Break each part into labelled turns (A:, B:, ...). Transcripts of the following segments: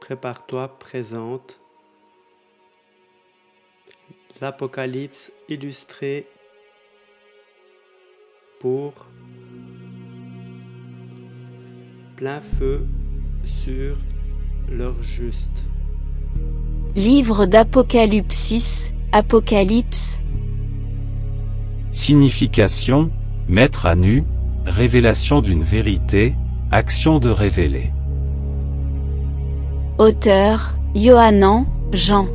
A: Prépare-toi présente l'Apocalypse illustré pour plein feu sur l'heure juste.
B: Livre d'Apocalypse, Apocalypse.
C: Signification, mettre à nu, révélation d'une vérité, action de révéler.
B: Auteur, Yohanan, Jean.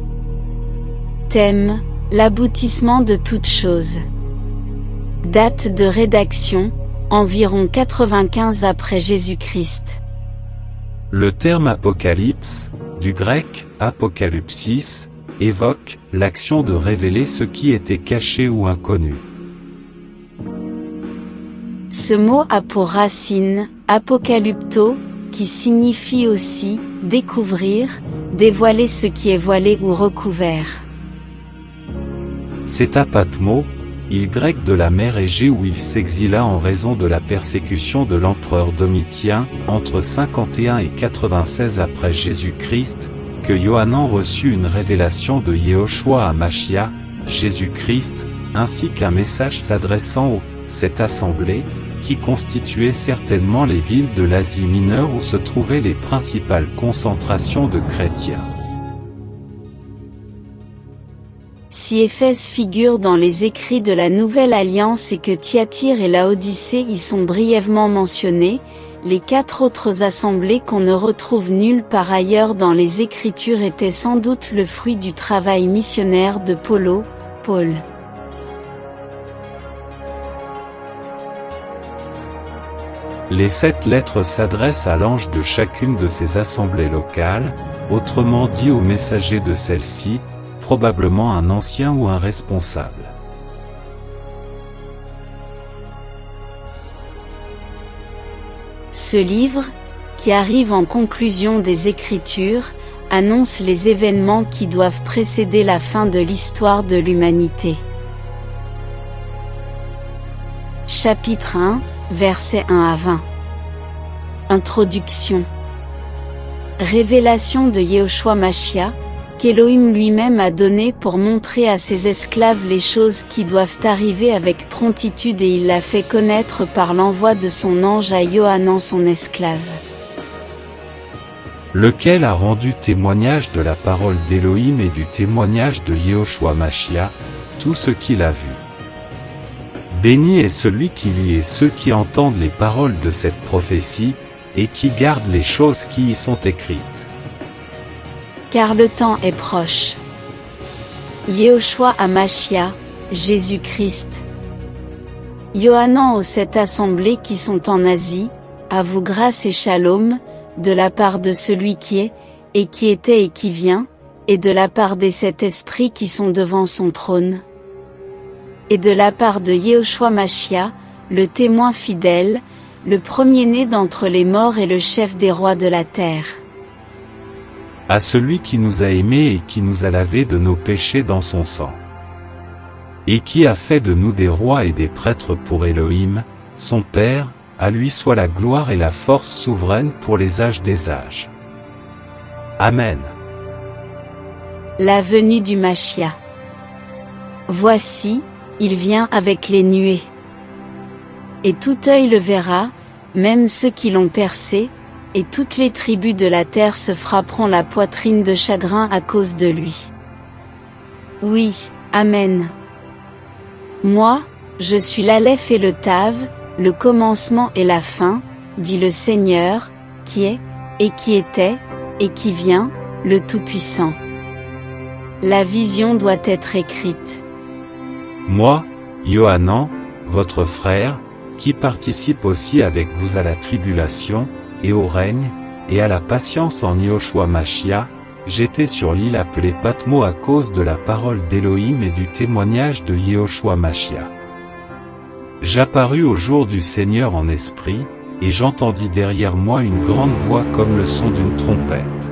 B: Thème, l'aboutissement de toutes choses. Date de rédaction, environ 95 après Jésus-Christ.
C: Le terme apocalypse, du grec apokalypsis, évoque l'action de révéler ce qui était caché ou inconnu.
B: Ce mot a pour racine apocalypto, qui signifie aussi découvrir, dévoiler ce qui est voilé ou recouvert.
C: C'est à Patmos, île grecque de la mer Égée où il s'exila en raison de la persécution de l'empereur Domitien, entre 51 et 96 après Jésus-Christ, que Yohanan reçut une révélation de Yehoshua à Machia, Jésus-Christ, ainsi qu'un message s'adressant aux cette assemblée, qui constituait certainement les villes de l'Asie mineure où se trouvaient les principales concentrations de chrétiens.
B: Si Éphèse figure dans les écrits de la Nouvelle Alliance et que Thyatire et Laodicée y sont brièvement mentionnés, les 4 autres assemblées qu'on ne retrouve nulle part ailleurs dans les Écritures étaient sans doute le fruit du travail missionnaire de Paul.
C: Les 7 lettres s'adressent à l'ange de chacune de ces assemblées locales, autrement dit au messager de celle-ci, probablement un ancien ou un responsable.
B: Ce livre, qui arrive en conclusion des Écritures, annonce les événements qui doivent précéder la fin de l'histoire de l'humanité. Chapitre 1, versets 1 à 20. Introduction. Révélation de Yehoshua Machia, qu'Élohim lui-même a donné pour montrer à ses esclaves les choses qui doivent arriver avec promptitude et il l'a fait connaître par l'envoi de son ange à Yohanan son esclave.
C: Lequel a rendu témoignage de la parole d'Élohim et du témoignage de Yehoshua Machia, tout ce qu'il a vu. Béni est celui qui lit et ceux qui entendent les paroles de cette prophétie, et qui gardent les choses qui y sont écrites.
B: Car le temps est proche. Yehoshua Machia, Jésus-Christ. Yohanan aux 7 assemblées qui sont en Asie, à vous grâce et shalom, de la part de celui qui est, et qui était et qui vient, et de la part des 7 esprits qui sont devant son trône. Et de la part de Yehoshua Machia, le témoin fidèle, le premier-né d'entre les morts et le chef des rois de la terre.
C: À celui qui nous a aimés et qui nous a lavés de nos péchés dans son sang. Et qui a fait de nous des rois et des prêtres pour Élohim, son Père, à lui soit la gloire et la force souveraine pour les âges des âges. Amen.
B: La venue du Machia. Voici, il vient avec les nuées. Et tout œil le verra, même ceux qui l'ont percé, et toutes les tribus de la terre se frapperont la poitrine de chagrin à cause de lui. Oui, Amen. Moi, je suis l'Aleph et le Tav, le commencement et la fin, dit le Seigneur, qui est, et qui était, et qui vient, le Tout-Puissant. La vision doit être écrite.
C: Moi, Yohanan, votre frère, qui participe aussi avec vous à la tribulation, et au règne, et à la patience en Yehoshua Machia, j'étais sur l'île appelée Patmos à cause de la parole d'Élohim et du témoignage de Yehoshua Machia. J'apparus au jour du Seigneur en esprit, et j'entendis derrière moi une grande voix comme le son d'une trompette.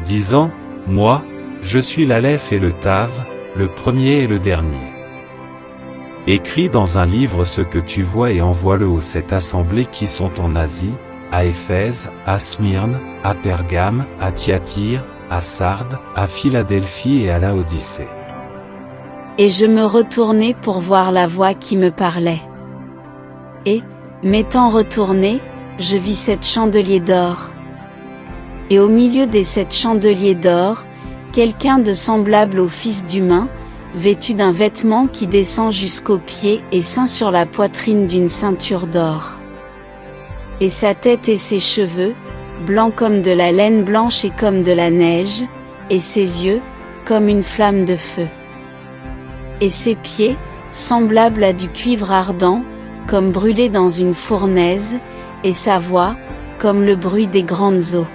C: Disant, moi, je suis l'Aleph et le Tav, le premier et le dernier. Écris dans un livre ce que tu vois et envoie-le aux 7 assemblées qui sont en Asie, à Éphèse, à Smyrne, à Pergame, à Thyatire, à Sardes, à Philadelphie et à Laodicée.
B: Et je me retournai pour voir la voix qui me parlait. Et, m'étant retourné, je vis 7 chandeliers d'or. Et au milieu des 7 chandeliers d'or, quelqu'un de semblable au Fils d'humain, vêtu d'un vêtement qui descend jusqu'aux pieds et ceint sur la poitrine d'une ceinture d'or. Et sa tête et ses cheveux, blancs comme de la laine blanche et comme de la neige, et ses yeux, comme une flamme de feu. Et ses pieds, semblables à du cuivre ardent, comme brûlé dans une fournaise, et sa voix, comme le bruit des grandes eaux.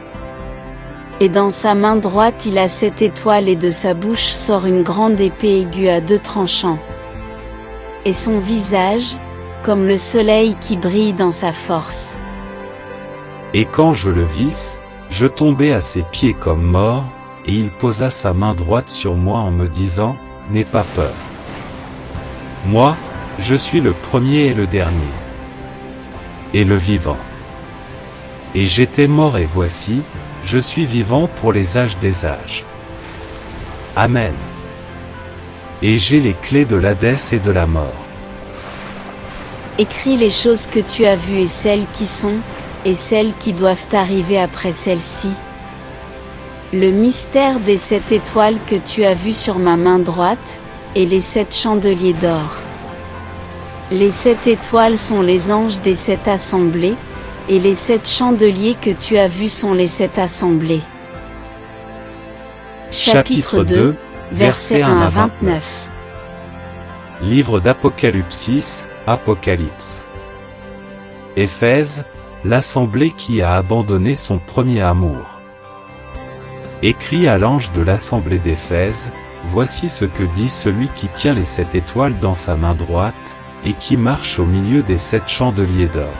B: Et dans sa main droite il a 7 étoiles et de sa bouche sort une grande épée aiguë à 2 tranchants. Et son visage, comme le soleil qui brille dans sa force.
C: Et quand je le vis, je tombai à ses pieds comme mort, et il posa sa main droite sur moi en me disant, « N'aie pas peur. Moi, je suis le premier et le dernier, et le vivant. Et j'étais mort et voici, je suis vivant pour les âges des âges. Amen. Et j'ai les clés de l'Hadès et de la mort.
B: Écris les choses que tu as vues et celles qui sont, et celles qui doivent arriver après celles-ci. Le mystère des 7 étoiles que tu as vues sur ma main droite, et les 7 chandeliers d'or. Les 7 étoiles sont les anges des 7 assemblées, et les 7 chandeliers que tu as vus sont les 7 assemblées. Chapitre 2, versets 1 à 29.
C: Livre d'Apocalypsis, Apocalypse. Éphèse, l'assemblée qui a abandonné son premier amour. Écrit à l'ange de l'assemblée d'Éphèse, voici ce que dit celui qui tient les 7 étoiles dans sa main droite, et qui marche au milieu des 7 chandeliers d'or.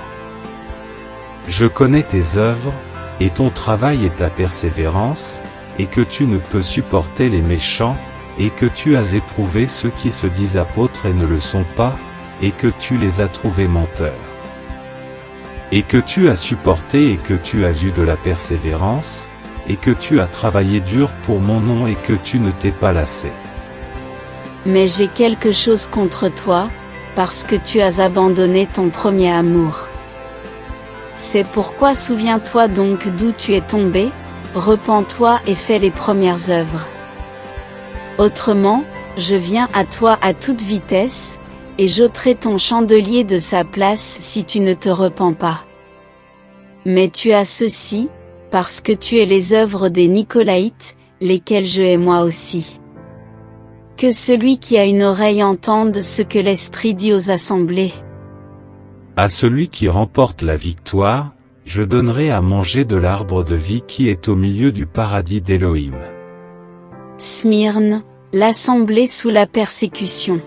C: Je connais tes œuvres, et ton travail et ta persévérance, et que tu ne peux supporter les méchants, et que tu as éprouvé ceux qui se disent apôtres et ne le sont pas, et que tu les as trouvés menteurs. Et que tu as supporté et que tu as eu de la persévérance, et que tu as travaillé dur pour mon nom et que tu ne t'es pas lassé.
B: Mais j'ai quelque chose contre toi, parce que tu as abandonné ton premier amour. C'est pourquoi souviens-toi donc d'où tu es tombé, repens-toi et fais les premières œuvres. Autrement, je viens à toi à toute vitesse, et j'ôterai ton chandelier de sa place si tu ne te repens pas. Mais tu as ceci, parce que tu es les œuvres des Nicolaïtes, lesquelles je hais moi aussi. Que celui qui a une oreille entende ce que l'Esprit dit aux assemblées.
C: À celui qui remporte la victoire, je donnerai à manger de l'arbre de vie qui est au milieu du paradis d'Élohim.
B: Smyrne, l'assemblée sous la persécution.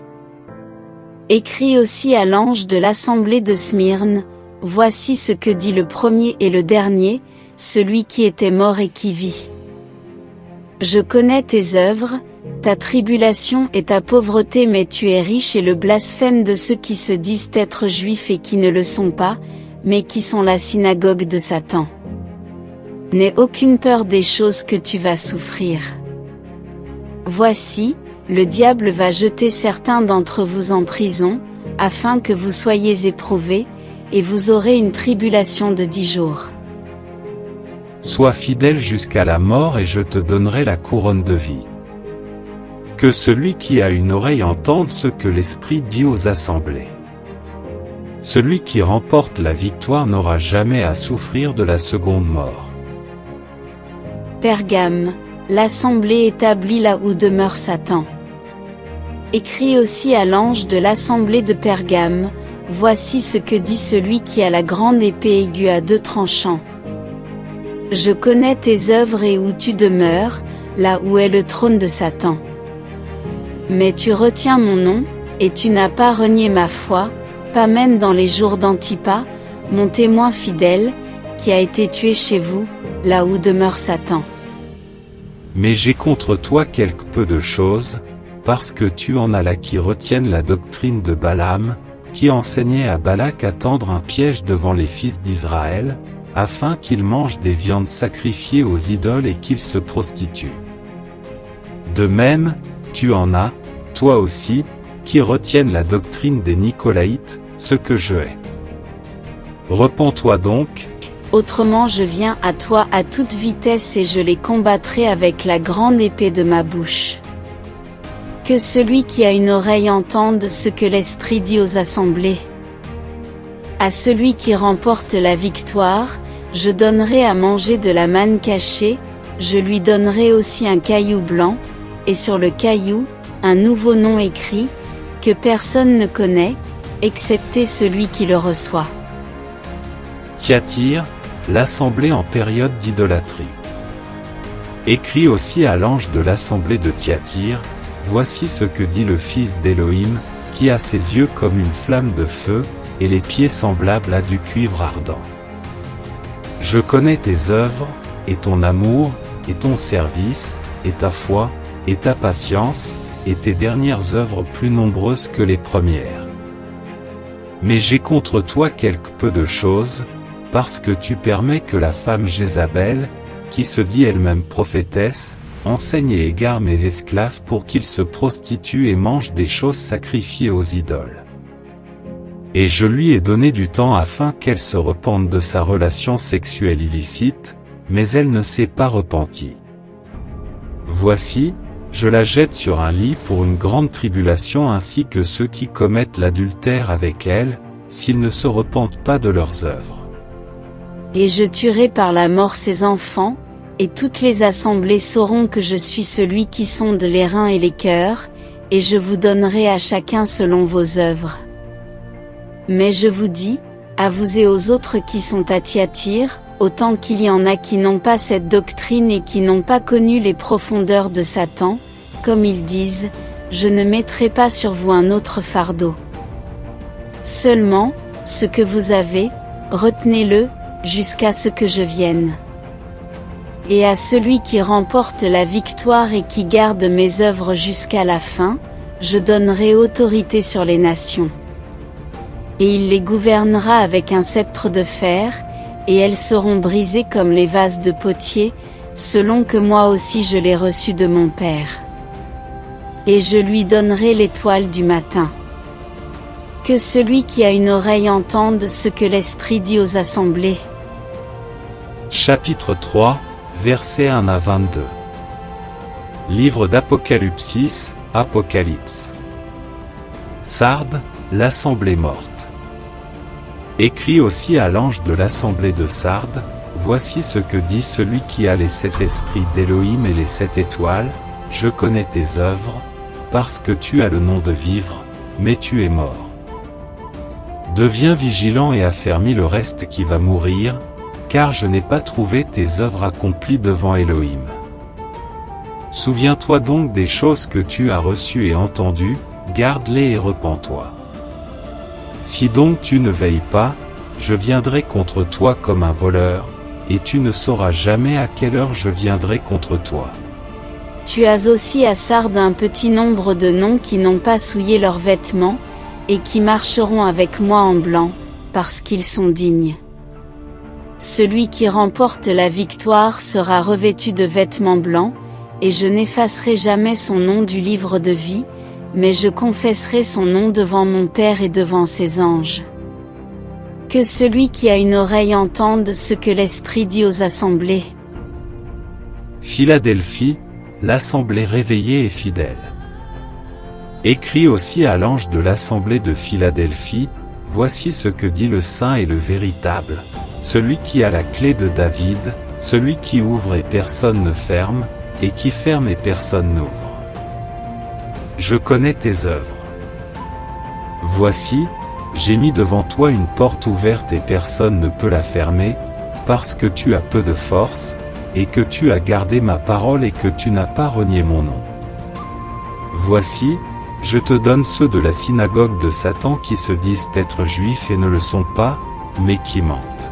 B: Écrit aussi à l'ange de l'assemblée de Smyrne, voici ce que dit le premier et le dernier, celui qui était mort et qui vit. Je connais tes œuvres, ta tribulation et ta pauvreté, mais tu es riche, et le blasphème de ceux qui se disent être juifs et qui ne le sont pas, mais qui sont la synagogue de Satan. N'aie aucune peur des choses que tu vas souffrir. Voici, le diable va jeter certains d'entre vous en prison, afin que vous soyez éprouvés, et vous aurez une tribulation de 10 jours.
C: Sois fidèle jusqu'à la mort et je te donnerai la couronne de vie. Que celui qui a une oreille entende ce que l'Esprit dit aux assemblées. Celui qui remporte la victoire n'aura jamais à souffrir de la seconde mort.
B: Pergame, l'assemblée établie là où demeure Satan. Écrit aussi à l'ange de l'assemblée de Pergame, voici ce que dit celui qui a la grande épée aiguë à 2 tranchants. Je connais tes œuvres et où tu demeures, là où est le trône de Satan. Mais tu retiens mon nom, et tu n'as pas renié ma foi, pas même dans les jours d'Antipas, mon témoin fidèle, qui a été tué chez vous, là où demeure Satan.
C: Mais j'ai contre toi quelque peu de choses, parce que tu en as là qui retiennent la doctrine de Balaam, qui enseignait à Balak à tendre un piège devant les fils d'Israël, afin qu'ils mangent des viandes sacrifiées aux idoles et qu'ils se prostituent. De même, tu en as, toi aussi, qui retiennent la doctrine des Nicolaïtes, ce que je hais. Repens-toi donc,
B: Autrement je viens à toi à toute vitesse et je les combattrai avec la grande épée de ma bouche. Que celui qui a une oreille entende ce que l'Esprit dit aux assemblées. À celui qui remporte la victoire, je donnerai à manger de la manne cachée, je lui donnerai aussi un caillou blanc, et sur le caillou, un nouveau nom écrit, que personne ne connaît, excepté celui qui le reçoit.
C: Thyatire, l'assemblée en période d'idolâtrie. Écrit aussi à l'ange de l'assemblée de Thyatire, voici ce que dit le Fils d'Élohim, qui a ses yeux comme une flamme de feu, et les pieds semblables à du cuivre ardent. Je connais tes œuvres, et ton amour, et ton service, et ta foi, et ta patience, et tes dernières œuvres plus nombreuses que les premières. Mais j'ai contre toi quelque peu de choses, parce que tu permets que la femme Jézabel, qui se dit elle-même prophétesse, enseigne et égare mes esclaves pour qu'ils se prostituent et mangent des choses sacrifiées aux idoles. Et je lui ai donné du temps afin qu'elle se repente de sa relation sexuelle illicite, mais elle ne s'est pas repentie. Voici, je la jette sur un lit pour une grande tribulation ainsi que ceux qui commettent l'adultère avec elle, s'ils ne se repentent pas de leurs œuvres.
B: Et je tuerai par la mort ses enfants, et toutes les assemblées sauront que je suis celui qui sonde les reins et les cœurs, et je vous donnerai à chacun selon vos œuvres. Mais je vous dis, à vous et aux autres qui sont à Thyatire, autant qu'il y en a qui n'ont pas cette doctrine et qui n'ont pas connu les profondeurs de Satan, comme ils disent, je ne mettrai pas sur vous un autre fardeau. Seulement, ce que vous avez, retenez-le, jusqu'à ce que je vienne. Et à celui qui remporte la victoire et qui garde mes œuvres jusqu'à la fin, je donnerai autorité sur les nations. Et il les gouvernera avec un sceptre de fer, et elles seront brisées comme les vases de potier, selon que moi aussi je l'ai reçu de mon Père. Et je lui donnerai l'étoile du matin. Que celui qui a une oreille entende ce que l'Esprit dit aux assemblées.
C: Chapitre 3, versets 1 à 22. Livre d'Apocalypse, Apocalypse. Sardes, l'assemblée morte. Écrit aussi à l'ange de l'assemblée de Sardes, voici ce que dit celui qui a les 7 esprits d'Élohim et les 7 étoiles, je connais tes œuvres, parce que tu as le nom de vivre, mais tu es mort. Deviens vigilant et affermis le reste qui va mourir, car je n'ai pas trouvé tes œuvres accomplies devant Élohim. Souviens-toi donc des choses que tu as reçues et entendues, garde-les et repens-toi. Si donc tu ne veilles pas, je viendrai contre toi comme un voleur, et tu ne sauras jamais à quelle heure je viendrai contre toi.
B: Tu as aussi à Sardes un petit nombre de noms qui n'ont pas souillé leurs vêtements, et qui marcheront avec moi en blanc, parce qu'ils sont dignes. Celui qui remporte la victoire sera revêtu de vêtements blancs, et je n'effacerai jamais son nom du livre de vie, mais je confesserai son nom devant mon Père et devant ses anges. Que celui qui a une oreille entende ce que l'Esprit dit aux assemblées.
C: Philadelphie, l'assemblée réveillée et fidèle. Écrit aussi à l'ange de l'assemblée de Philadelphie, voici ce que dit le Saint et le véritable, celui qui a la clé de David, celui qui ouvre et personne ne ferme, et qui ferme et personne n'ouvre. Je connais tes œuvres. Voici, j'ai mis devant toi une porte ouverte et personne ne peut la fermer, parce que tu as peu de force, et que tu as gardé ma parole et que tu n'as pas renié mon nom. Voici, je te donne ceux de la synagogue de Satan qui se disent être juifs et ne le sont pas, mais qui mentent.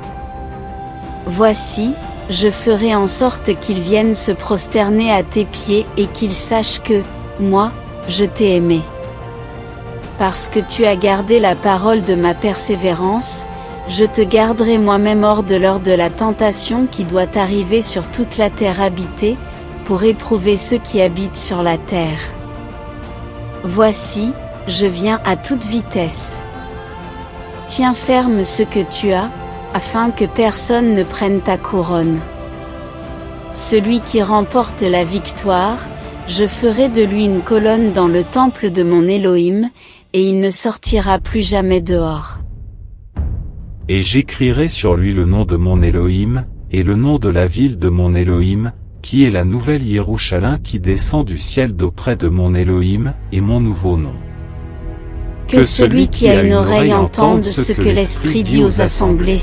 B: Voici, je ferai en sorte qu'ils viennent se prosterner à tes pieds et qu'ils sachent que, moi, je t'ai aimé. Parce que tu as gardé la parole de ma persévérance, je te garderai moi-même hors de l'heure de la tentation qui doit arriver sur toute la terre habitée, pour éprouver ceux qui habitent sur la terre. Voici, je viens à toute vitesse. Tiens ferme ce que tu as, afin que personne ne prenne ta couronne. Celui qui remporte la victoire, je ferai de lui une colonne dans le temple de mon Elohim, et il ne sortira plus jamais dehors.
C: Et j'écrirai sur lui le nom de mon Elohim, et le nom de la ville de mon Elohim, qui est la nouvelle Yerushalayim qui descend du ciel d'auprès de mon Elohim, et mon nouveau nom.
B: Que celui qui a une oreille entende ce que l'Esprit dit aux assemblées.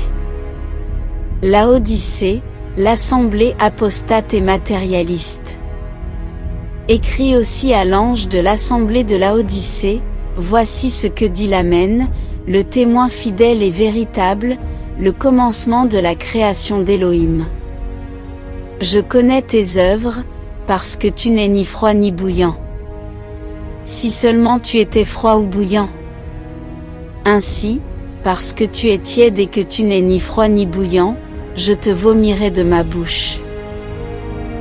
B: Laodicée, l'assemblée apostate et matérialiste. Écrit aussi à l'ange de l'assemblée de Laodicée, voici ce que dit l'Amen, le témoin fidèle et véritable, le commencement de la création d'Elohim. Je connais tes œuvres, parce que tu n'es ni froid ni bouillant. Si seulement tu étais froid ou bouillant. Ainsi, parce que tu es tiède et que tu n'es ni froid ni bouillant, je te vomirai de ma bouche.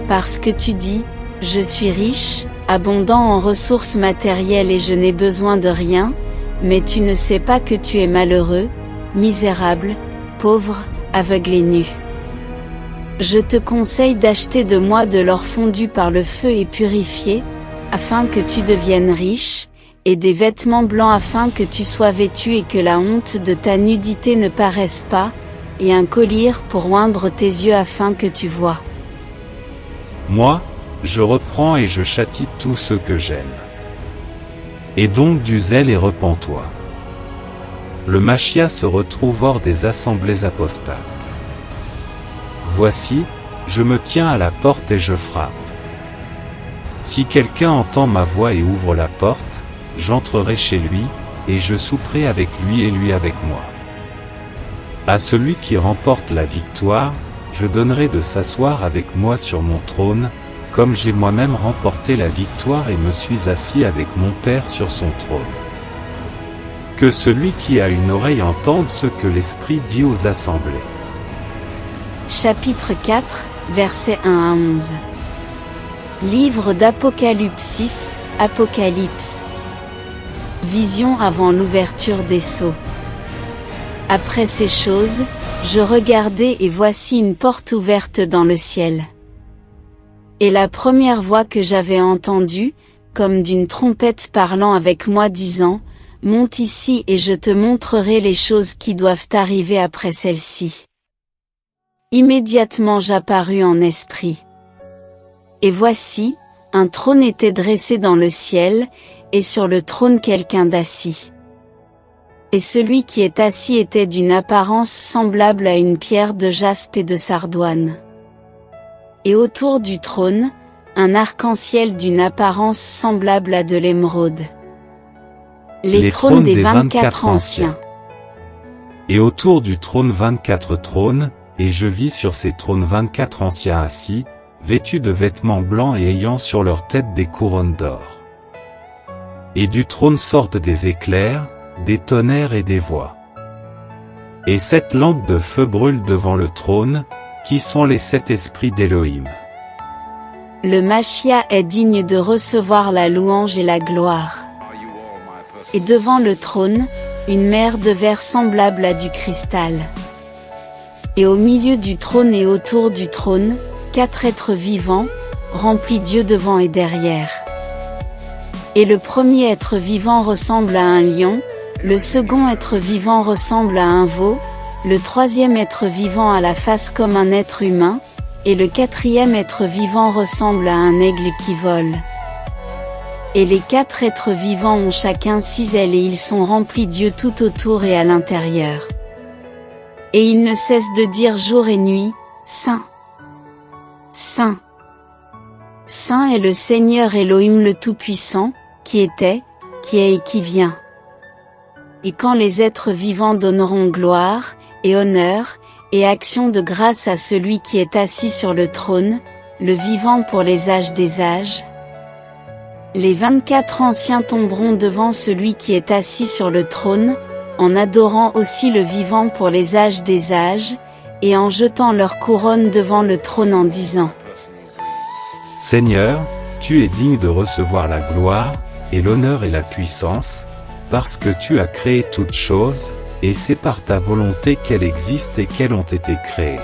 B: Parce que tu dis, je suis riche, abondant en ressources matérielles et je n'ai besoin de rien, mais tu ne sais pas que tu es malheureux, misérable, pauvre, aveugle et nu. Je te conseille d'acheter de moi de l'or fondu par le feu et purifié, afin que tu deviennes riche, et des vêtements blancs afin que tu sois vêtu et que la honte de ta nudité ne paraisse pas, et un collier pour oindre tes yeux afin que tu vois.
C: Moi, je reprends et je châtie tous ceux que j'aime. Et donc du zèle et repens-toi. Le Machia se retrouve hors des assemblées apostates. Voici, je me tiens à la porte et je frappe. Si quelqu'un entend ma voix et ouvre la porte, j'entrerai chez lui, et je souperai avec lui et lui avec moi. À celui qui remporte la victoire, je donnerai de s'asseoir avec moi sur mon trône, comme j'ai moi-même remporté la victoire et me suis assis avec mon Père sur son trône. Que celui qui a une oreille entende ce que l'Esprit dit aux assemblées.
B: Chapitre 4, versets 1 à 11. Livre d'Apocalypse, Apocalypse. Vision avant l'ouverture des sceaux. Après ces choses, je regardai et voici une porte ouverte dans le ciel. Et la première voix que j'avais entendue, comme d'une trompette parlant avec moi disant, « Monte ici et je te montrerai les choses qui doivent arriver après celle-ci. » Immédiatement j'apparus en esprit. Et voici, un trône était dressé dans le ciel, et sur le trône quelqu'un d'assis. Et celui qui est assis était d'une apparence semblable à une pierre de jaspe et de sardoine. Et autour du trône, un arc-en-ciel d'une apparence semblable à de l'émeraude. Les trônes des 24 anciens.
C: Et autour du trône 24 trônes, et je vis sur ces trônes 24 anciens assis, vêtus de vêtements blancs et ayant sur leur tête des couronnes d'or. Et du trône sortent des éclairs, des tonnerres et des voix. Et 7 lampes de feu brûlent devant le trône, qui sont les 7 esprits d'Elohim.
B: Le Machia est digne de recevoir la louange et la gloire. Et devant le trône, une mer de verre semblable à du cristal. Et au milieu du trône et autour du trône, 4 êtres vivants, remplis d'yeux devant et derrière. Et le premier être vivant ressemble à un lion, le second être vivant ressemble à un veau, le troisième être vivant a la face comme un être humain, et le quatrième être vivant ressemble à un aigle qui vole. Et les 4 êtres vivants ont chacun 6 ailes et ils sont remplis d'yeux tout autour et à l'intérieur. Et ils ne cessent de dire jour et nuit, Saint, Saint, Saint est le Seigneur Elohim le Tout-Puissant, qui était, qui est et qui vient. Et quand les êtres vivants donneront gloire, et honneur, et action de grâce à celui qui est assis sur le trône, le vivant pour les âges des âges, les 24 anciens tomberont devant celui qui est assis sur le trône, en adorant aussi le vivant pour les âges des âges, et en jetant leur couronne devant le trône en disant :
C: Seigneur, tu es digne de recevoir la gloire, et l'honneur et la puissance, parce que tu as créé toutes choses, et c'est par ta volonté qu'elles existent et qu'elles ont été créées.